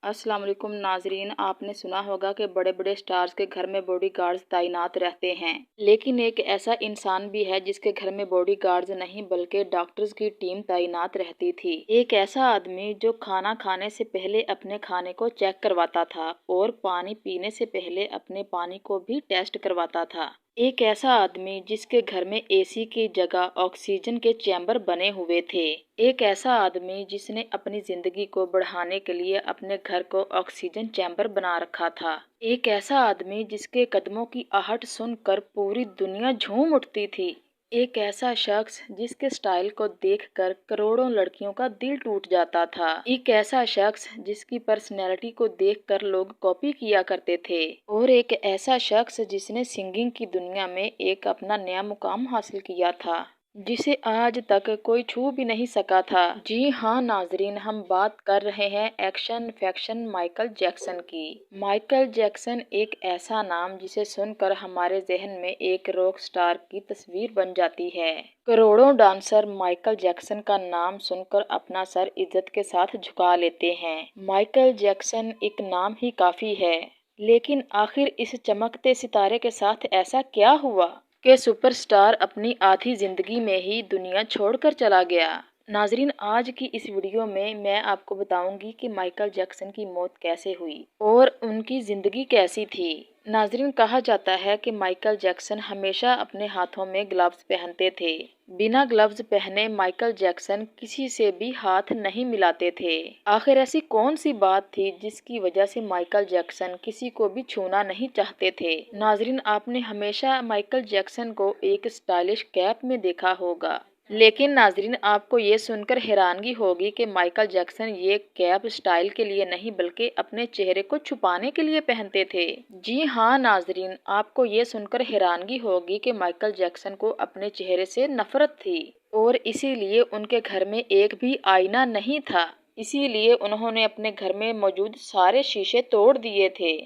अस्सलाम वालेकुम नाजरीन। आपने सुना होगा कि बड़े बड़े स्टार्स के घर में बॉडी गार्ड्स तैनात रहते हैं, लेकिन एक ऐसा इंसान भी है जिसके घर में बॉडी गार्ड्स नहीं बल्कि डॉक्टर्स की टीम तैनात रहती थी। एक ऐसा आदमी जो खाना खाने से पहले अपने खाने को चेक करवाता था और पानी पीने से पहले अपने पानी को भी टेस्ट करवाता था। एक ऐसा आदमी जिसके घर में एसी की जगह ऑक्सीजन के चैम्बर बने हुए थे। एक ऐसा आदमी जिसने अपनी जिंदगी को बढ़ाने के लिए अपने घर को ऑक्सीजन चैम्बर बना रखा था। एक ऐसा आदमी जिसके कदमों की आहट सुनकर पूरी दुनिया झूम उठती थी। एक ऐसा शख्स जिसके स्टाइल को देखकर करोड़ों लड़कियों का दिल टूट जाता था। एक ऐसा शख्स जिसकी पर्सनैलिटी को देखकर लोग कॉपी किया करते थे। और एक ऐसा शख्स जिसने सिंगिंग की दुनिया में एक अपना नया मुकाम हासिल किया था, जिसे आज तक कोई छू भी नहीं सका था। जी हाँ नाजरीन, हम बात कर रहे हैं एक्शन फैक्शन माइकल जैक्सन की। माइकल जैक्सन एक ऐसा नाम जिसे सुनकर हमारे जहन में एक रॉक स्टार की तस्वीर बन जाती है। करोड़ों डांसर माइकल जैक्सन का नाम सुनकर अपना सर इज्जत के साथ झुका लेते हैं। माइकल जैक्सन एक नाम ही काफी है, लेकिन आखिर इस चमकते सितारे के साथ ऐसा क्या हुआ कि सुपरस्टार अपनी आधी जिंदगी में ही दुनिया छोड़कर चला गया। नाजरीन, आज की इस वीडियो में मैं आपको बताऊंगी कि माइकल जैक्सन की मौत कैसे हुई और उनकी जिंदगी कैसी थी। नाजरीन, कहा जाता है कि माइकल जैक्सन हमेशा अपने हाथों में ग्लव्स पहनते थे। बिना ग्लव्स पहने माइकल जैक्सन किसी से भी हाथ नहीं मिलाते थे। आखिर ऐसी कौन सी बात थी जिसकी वजह से माइकल जैक्सन किसी को भी छूना नहीं चाहते थे। नाजरीन, आपने हमेशा माइकल जैक्सन को एक स्टाइलिश कैप में देखा होगा, लेकिन नाजरीन आपको ये सुनकर हैरानगी होगी कि माइकल जैक्सन ये कैप स्टाइल के लिए नहीं बल्कि अपने चेहरे को छुपाने के लिए पहनते थे। जी हाँ नाजरीन, आपको ये सुनकर हैरानगी होगी कि माइकल जैक्सन को अपने चेहरे से नफरत थी और इसीलिए उनके घर में एक भी आईना नहीं था। इसीलिए उन्होंने अपने घर में मौजूद सारे शीशे तोड़ दिए थे।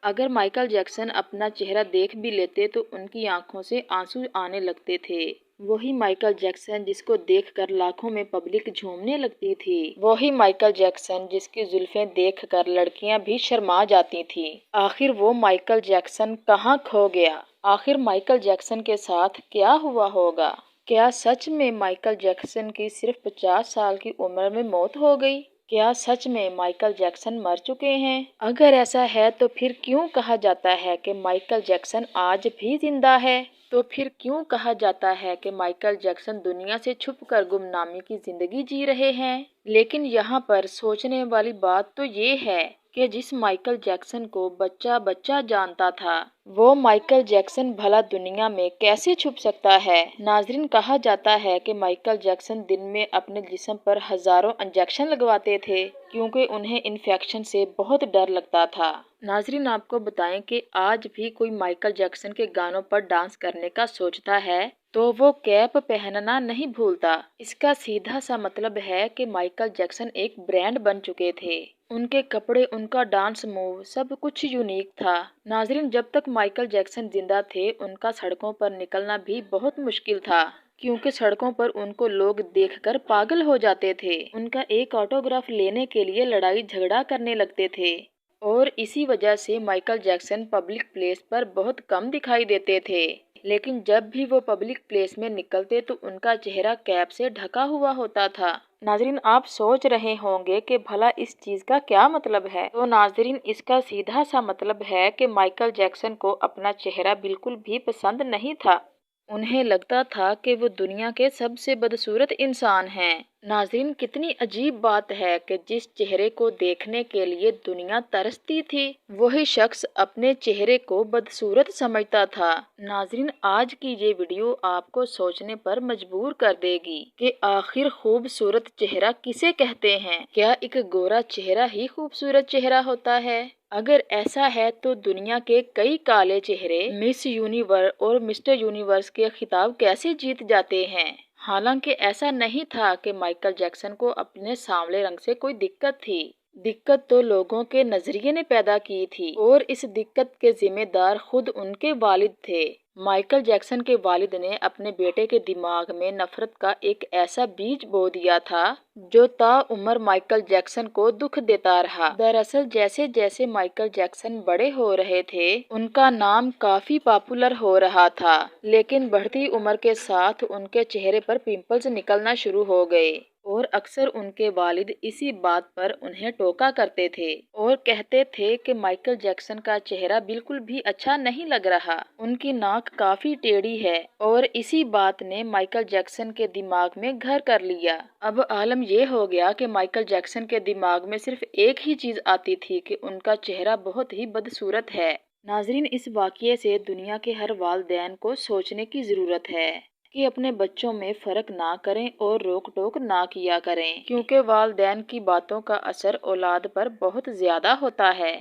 अगर माइकल जैक्सन अपना चेहरा देख भी लेते तो उनकी आंखों से आंसू आने लगते थे। वही माइकल जैक्सन जिसको देखकर लाखों में पब्लिक झूमने लगती थी। वही माइकल जैक्सन जिसकी जुल्फें देखकर लड़कियां भी शर्मा जाती थी। आखिर वो माइकल जैक्सन कहाँ खो गया? आखिर माइकल जैक्सन के साथ क्या हुआ होगा? क्या सच में माइकल जैक्सन की सिर्फ 50 साल की उम्र में मौत हो गई? क्या सच में माइकल जैक्सन मर चुके हैं? अगर ऐसा है तो फिर क्यों कहा जाता है कि माइकल जैक्सन आज भी जिंदा है? तो फिर क्यों कहा जाता है कि माइकल जैक्सन दुनिया से छुपकर गुमनामी की जिंदगी जी रहे हैं? लेकिन यहाँ पर सोचने वाली बात तो ये है कि जिस माइकल जैक्सन को बच्चा बच्चा जानता था, वो माइकल जैक्सन भला दुनिया में कैसे छुप सकता है? नाजरीन, कहा जाता है कि माइकल जैक्सन दिन में अपने जिस्म पर हजारों इंजेक्शन लगवाते थे क्योंकि उन्हें इन्फेक्शन से बहुत डर लगता था। नाजरीन, आपको बताएं कि आज भी कोई माइकल जैक्सन के गानों पर डांस करने का सोचता है तो वो कैप पहनना नहीं भूलता। इसका सीधा सा मतलब है कि माइकल जैक्सन एक ब्रांड बन चुके थे। उनके कपड़े, उनका डांस मूव, सब कुछ यूनिक था। नाजरीन, जब तक माइकल जैक्सन जिंदा थे उनका सड़कों पर निकलना भी बहुत मुश्किल था क्योंकि सड़कों पर उनको लोग देखकर पागल हो जाते थे। उनका एक ऑटोग्राफ लेने के लिए लड़ाई झगड़ा करने लगते थे और इसी वजह से माइकल जैक्सन पब्लिक प्लेस पर बहुत कम दिखाई देते थे। लेकिन जब भी वो पब्लिक प्लेस में निकलते तो उनका चेहरा कैप से ढका हुआ होता था। नाजरीन, आप सोच रहे होंगे कि भला इस चीज का क्या मतलब है? तो नाजरीन, इसका सीधा सा मतलब है कि माइकल जैक्सन को अपना चेहरा बिल्कुल भी पसंद नहीं था। उन्हें लगता था कि वो दुनिया के सबसे बदसूरत इंसान हैं। नाज़रीन, कितनी अजीब बात है कि जिस चेहरे को देखने के लिए दुनिया तरसती थी, वही शख्स अपने चेहरे को बदसूरत समझता था। नाज़रीन, आज की ये वीडियो आपको सोचने पर मजबूर कर देगी कि आखिर खूबसूरत चेहरा किसे कहते हैं? क्या एक गोरा चेहरा ही खूबसूरत चेहरा होता है? अगर ऐसा है तो दुनिया के कई काले चेहरे मिस यूनिवर्स और मिस्टर यूनिवर्स के खिताब कैसे जीत जाते हैं? हालांकि ऐसा नहीं था कि माइकल जैक्सन को अपने सांवले रंग से कोई दिक्कत थी। दिक्कत तो लोगों के नजरिए ने पैदा की थी और इस दिक्कत के जिम्मेदार खुद उनके वालिद थे। माइकल जैक्सन के वालिद ने अपने बेटे के दिमाग में नफरत का एक ऐसा बीज बो दिया था जो ताउम्र माइकल जैक्सन को दुख देता रहा। दरअसल जैसे जैसे माइकल जैक्सन बड़े हो रहे थे, उनका नाम काफी पॉपुलर हो रहा था, लेकिन बढ़ती उम्र के साथ उनके चेहरे पर पिंपल्स निकलना शुरू हो गए और अक्सर उनके वालिद इसी बात पर उन्हें टोका करते थे और कहते थे कि माइकल जैक्सन का चेहरा बिल्कुल भी अच्छा नहीं लग रहा, उनकी नाक काफी टेढ़ी है। और इसी बात ने माइकल जैक्सन के दिमाग में घर कर लिया। अब आलम ये हो गया कि माइकल जैक्सन के दिमाग में सिर्फ एक ही चीज आती थी कि उनका चेहरा बहुत ही बदसूरत है। नाजरीन, इस वाकये से दुनिया के हर वालिदैन को सोचने की जरूरत है कि अपने बच्चों में फर्क ना करें और रोक टोक ना किया करें, क्योंकि वालिदैन की बातों का असर औलाद पर बहुत ज्यादा होता है।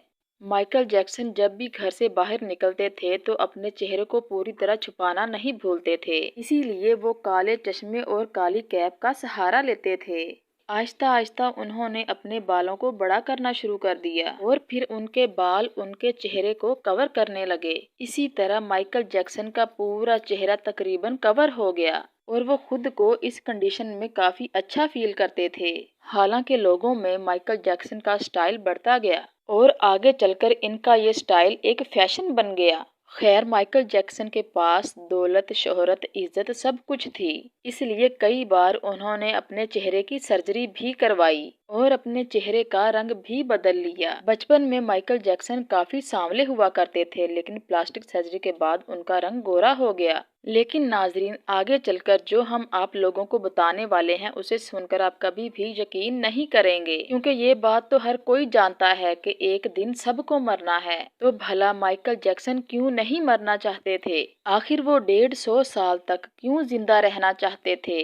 माइकल जैक्सन जब भी घर से बाहर निकलते थे तो अपने चेहरे को पूरी तरह छुपाना नहीं भूलते थे, इसीलिए वो काले चश्मे और काली कैप का सहारा लेते थे। आहिस्ता आहिस्ता उन्होंने अपने बालों को बड़ा करना शुरू कर दिया और फिर उनके बाल उनके चेहरे को कवर करने लगे। इसी तरह माइकल जैक्सन का पूरा चेहरा तकरीबन कवर हो गया और वो खुद को इस कंडीशन में काफी अच्छा फील करते थे। हालांकि लोगों में माइकल जैक्सन का स्टाइल बढ़ता गया और आगे चलकर इनका ये स्टाइल एक फैशन बन गया। खैर, माइकल जैक्सन के पास दौलत, शोहरत, इज्जत सब कुछ थी, इसलिए कई बार उन्होंने अपने चेहरे की सर्जरी भी करवाई और अपने चेहरे का रंग भी बदल लिया। बचपन में माइकल जैक्सन काफी सांवले हुआ करते थे, लेकिन प्लास्टिक सर्जरी के बाद उनका रंग गोरा हो गया। लेकिन नाजरीन, आगे चलकर जो हम आप लोगों को बताने वाले हैं उसे सुनकर आप कभी भी यकीन नहीं करेंगे, क्योंकि ये बात तो हर कोई जानता है कि एक दिन सबको मरना है। तो भला माइकल जैक्सन क्यों नहीं मरना चाहते थे? आखिर वो 150 साल तक क्यों जिंदा रहना चाहते थे?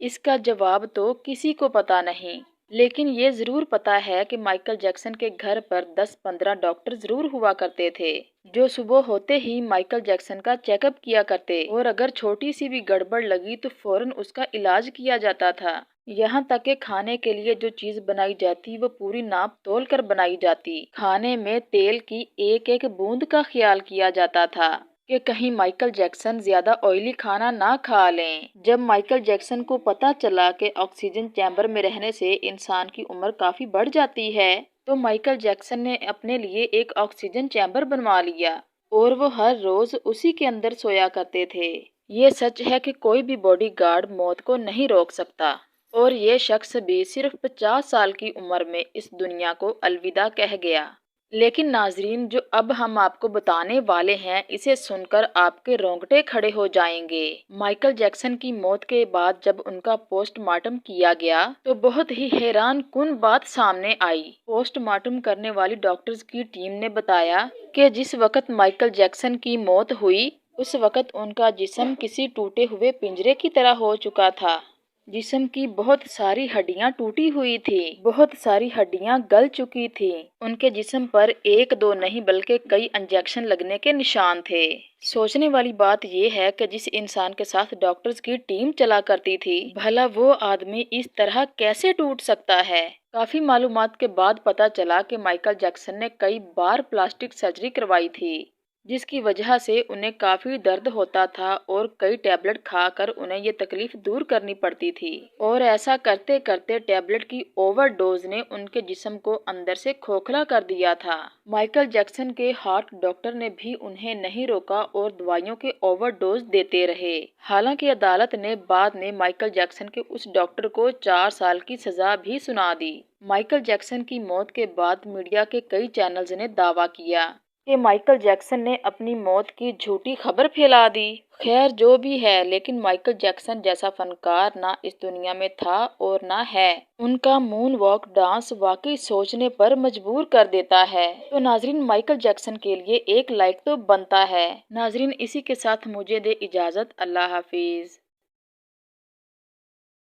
इसका जवाब तो किसी को पता नहीं, लेकिन ये जरूर पता है कि माइकल जैक्सन के घर पर 10-15 डॉक्टर जरूर हुआ करते थे, जो सुबह होते ही माइकल जैक्सन का चेकअप किया करते और अगर छोटी सी भी गड़बड़ लगी तो फौरन उसका इलाज किया जाता था। यहाँ तक कि खाने के लिए जो चीज बनाई जाती वो पूरी नाप तोल कर बनाई जाती। खाने में तेल की एक एक बूंद का ख्याल किया जाता था कि कहीं माइकल जैक्सन ज्यादा ऑयली खाना ना खा लें। जब माइकल जैक्सन को पता चला कि ऑक्सीजन चैम्बर में रहने से इंसान की उम्र काफी बढ़ जाती है, तो माइकल जैक्सन ने अपने लिए एक ऑक्सीजन चैम्बर बनवा लिया और वो हर रोज उसी के अंदर सोया करते थे। ये सच है कि कोई भी बॉडीगार्ड मौत को नहीं रोक सकता और ये शख्स भी सिर्फ 50 साल की उम्र में इस दुनिया को अलविदा कह गया। लेकिन नाजरीन, जो अब हम आपको बताने वाले हैं, इसे सुनकर आपके रोंगटे खड़े हो जाएंगे। माइकल जैक्सन की मौत के बाद जब उनका पोस्टमार्टम किया गया तो बहुत ही हैरान कुन बात सामने आई। पोस्टमार्टम करने वाली डॉक्टर्स की टीम ने बताया कि जिस वक्त माइकल जैक्सन की मौत हुई उस वक्त उनका जिस्म किसी टूटे हुए पिंजरे की तरह हो चुका था। जिस्म की बहुत सारी हड्डियां टूटी हुई थी, बहुत सारी हड्डियां गल चुकी थी। उनके जिस्म पर एक दो नहीं बल्कि कई इंजेक्शन लगने के निशान थे। सोचने वाली बात यह है कि जिस इंसान के साथ डॉक्टर्स की टीम चला करती थी, भला वो आदमी इस तरह कैसे टूट सकता है? काफी मालूमात के बाद पता चला कि माइकल जैक्सन ने कई बार प्लास्टिक सर्जरी करवाई थी, जिसकी वजह से उन्हें काफी दर्द होता था और कई टैबलेट खाकर उन्हें ये तकलीफ दूर करनी पड़ती थी। और ऐसा करते करते टैबलेट की ओवरडोज ने उनके जिस्म को अंदर से खोखला कर दिया था। माइकल जैक्सन के हार्ट डॉक्टर ने भी उन्हें नहीं रोका और दवाइयों के ओवरडोज देते रहे। हालांकि अदालत ने बाद में माइकल जैक्सन के उस डॉक्टर को 4 साल की सजा भी सुना दी। माइकल जैक्सन की मौत के बाद मीडिया के कई चैनल्स ने दावा किया कि माइकल जैक्सन ने अपनी मौत की झूठी खबर फैला दी। खैर, जो भी है, लेकिन माइकल जैक्सन जैसा फनकार ना इस दुनिया में था और ना है। उनका मून वॉक डांस वाकई सोचने पर मजबूर कर देता है। तो नाजरीन, माइकल जैक्सन के लिए एक लाइक तो बनता है। नाजरीन, इसी के साथ मुझे दे इजाजत। अल्लाह हाफिज।